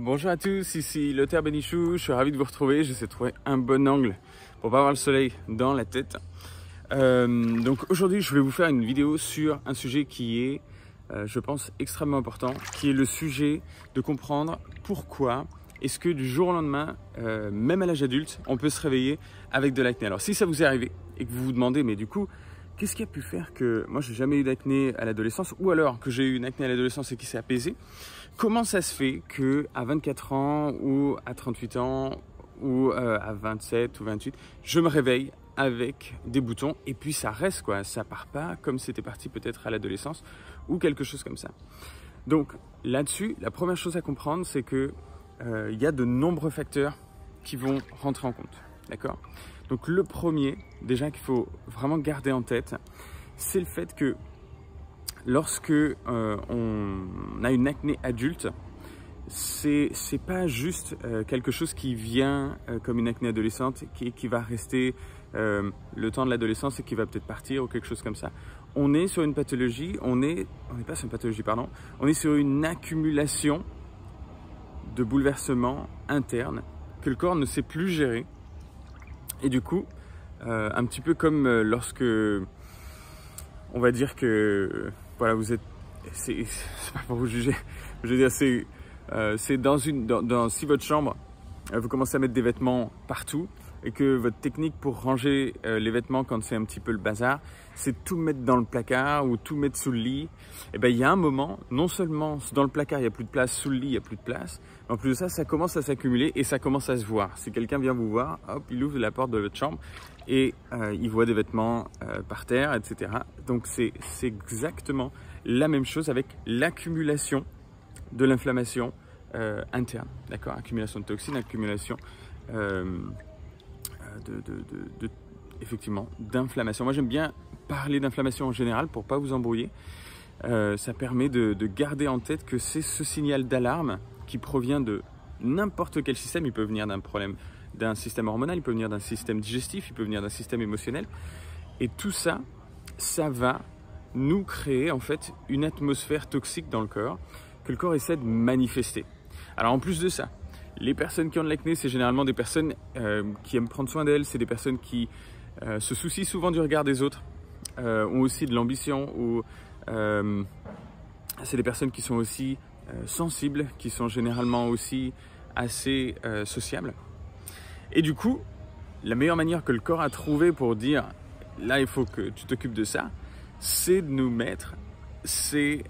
Bonjour à tous, ici Lothar Benichou, je suis ravi de vous retrouver. J'essaie de trouver un bon angle pour pas avoir le soleil dans la tête. Donc aujourd'hui je vais vous faire une vidéo sur un sujet qui est, je pense, extrêmement important, qui est le sujet de comprendre pourquoi est-ce que du jour au lendemain, même à l'âge adulte, on peut se réveiller avec de l'acné. Alors si ça vous est arrivé et que vous vous demandez, mais du coup, qu'est-ce qui a pu faire que moi j'ai jamais eu d'acné à l'adolescence, ou alors que j'ai eu une acné à l'adolescence et qui s'est apaisée? Comment ça se fait que à 24 ans ou à 38 ans ou à 27 ou 28, je me réveille avec des boutons et puis ça reste quoi, ça part pas comme c'était parti peut-être à l'adolescence ou quelque chose comme ça. Donc là-dessus, la première chose à comprendre, c'est que il y a de nombreux facteurs qui vont rentrer en compte, d'accord? Donc le premier, déjà qu'il faut vraiment garder en tête, c'est le fait que lorsque on a une acné adulte, c'est pas juste quelque chose qui vient comme une acné adolescente qui va rester le temps de l'adolescence et qui va peut-être partir ou quelque chose comme ça. On est sur une pathologie, on n'est pas sur une pathologie, pardon, on est sur une accumulation de bouleversements internes que le corps ne sait plus gérer. Et du coup, un petit peu comme lorsque on va dire que voilà, vous êtes, c'est pas pour vous juger, je veux dire, c'est si votre chambre, vous commencez à mettre des vêtements partout et que votre technique pour ranger les vêtements quand c'est un petit peu le bazar, c'est tout mettre dans le placard ou tout mettre sous le lit, et ben il y a un moment, non seulement dans le placard il n'y a plus de place, sous le lit il n'y a plus de place, mais en plus de ça, ça commence à s'accumuler et ça commence à se voir. Si quelqu'un vient vous voir, hop, il ouvre la porte de votre chambre et il voit des vêtements par terre, etc. Donc c'est exactement la même chose avec l'accumulation de l'inflammation interne, d'accord? Accumulation de toxines, accumulation effectivement d'inflammation. Moi j'aime bien parler d'inflammation en général pour pas vous embrouiller. Ça permet de garder en tête que c'est ce signal d'alarme qui provient de n'importe quel système. Il peut venir d'un problème d'un système hormonal, il peut venir d'un système digestif, il peut venir d'un système émotionnel. Et tout ça, ça va nous créer en fait une atmosphère toxique dans le corps que le corps essaie de manifester. Alors en plus de ça, les personnes qui ont de l'acné, c'est généralement des personnes qui aiment prendre soin d'elles, c'est des personnes qui se soucient souvent du regard des autres, ont aussi de l'ambition, ou c'est des personnes qui sont aussi sensibles, qui sont généralement aussi assez sociables. Et du coup, la meilleure manière que le corps a trouvé pour dire là il faut que tu t'occupes de ça, c'est de nous mettre ces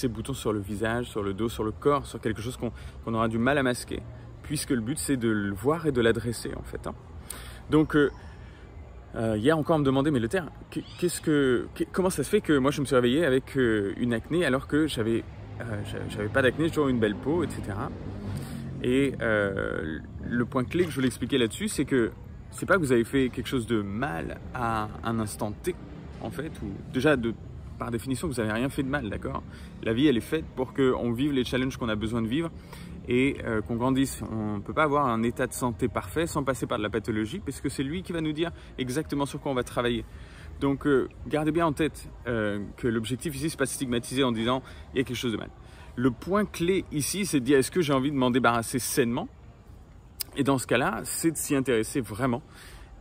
boutons sur le visage, sur le dos, sur le corps, sur quelque chose qu'on aura du mal à masquer, puisque le but c'est de le voir et de l'adresser en fait. Donc hier encore on me demandait, mais Lothar, comment ça se fait que moi je me suis réveillé avec une acné alors que j'avais pas d'acné, j'ai toujours une belle peau, etc. Et le point clé que je voulais expliquer là-dessus, c'est que c'est pas que vous avez fait quelque chose de mal à un instant T, en fait, ou déjà par définition, vous n'avez rien fait de mal, d'accord? La vie, elle est faite pour qu'on vive les challenges qu'on a besoin de vivre et qu'on grandisse. On ne peut pas avoir un état de santé parfait sans passer par de la pathologie, parce que c'est lui qui va nous dire exactement sur quoi on va travailler. Donc, gardez bien en tête que l'objectif ici, c'est pas de stigmatiser en disant il y a quelque chose de mal. Le point clé ici, c'est de dire est-ce que j'ai envie de m'en débarrasser sainement? Et dans ce cas-là, c'est de s'y intéresser vraiment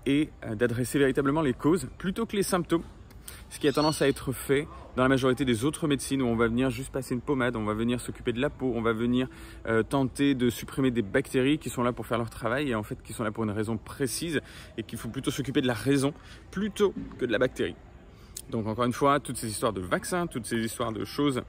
et d'adresser véritablement les causes plutôt que les symptômes. Ce qui a tendance à être fait dans la majorité des autres médecines, où on va venir juste passer une pommade, on va venir s'occuper de la peau, on va venir tenter de supprimer des bactéries qui sont là pour faire leur travail et en fait qui sont là pour une raison précise, et qu'il faut plutôt s'occuper de la raison plutôt que de la bactérie. Donc encore une fois, toutes ces histoires de vaccins, toutes ces histoires de choses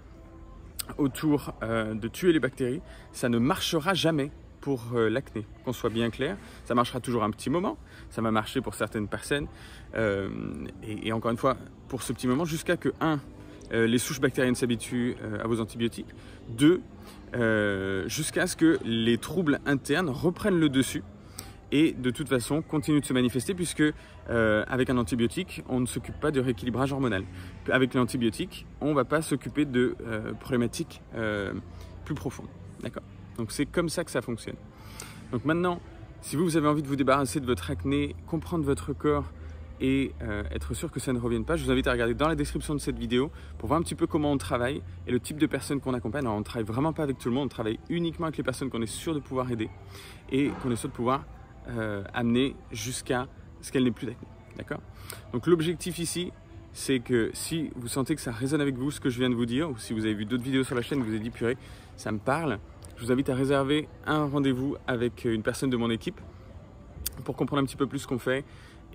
autour de tuer les bactéries, ça ne marchera jamais pour l'acné, qu'on soit bien clair. Ça marchera toujours un petit moment, ça va marcher pour certaines personnes, et encore une fois, pour ce petit moment, jusqu'à que, les souches bactériennes s'habituent à vos antibiotiques, 2, jusqu'à ce que les troubles internes reprennent le dessus, et de toute façon continuent de se manifester, puisque avec un antibiotique, on ne s'occupe pas de rééquilibrage hormonal. Avec l'antibiotique, on ne va pas s'occuper de problématiques plus profondes, d'accord? Donc c'est comme ça que ça fonctionne. Donc maintenant, si vous avez envie de vous débarrasser de votre acné, comprendre votre corps et être sûr que ça ne revienne pas, je vous invite à regarder dans la description de cette vidéo pour voir un petit peu comment on travaille et le type de personnes qu'on accompagne. Alors, on ne travaille vraiment pas avec tout le monde, on travaille uniquement avec les personnes qu'on est sûr de pouvoir aider et qu'on est sûr de pouvoir amener jusqu'à ce qu'elles n'aient plus d'acné. D'accord? Donc l'objectif ici, c'est que si vous sentez que ça résonne avec vous, ce que je viens de vous dire, ou si vous avez vu d'autres vidéos sur la chaîne, vous avez dit purée, ça me parle, je vous invite à réserver un rendez-vous avec une personne de mon équipe pour comprendre un petit peu plus ce qu'on fait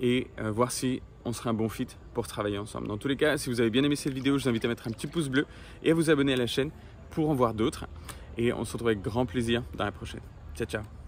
et voir si on serait un bon fit pour travailler ensemble. Dans tous les cas, si vous avez bien aimé cette vidéo, je vous invite à mettre un petit pouce bleu et à vous abonner à la chaîne pour en voir d'autres. Et on se retrouve avec grand plaisir dans la prochaine. Ciao, ciao!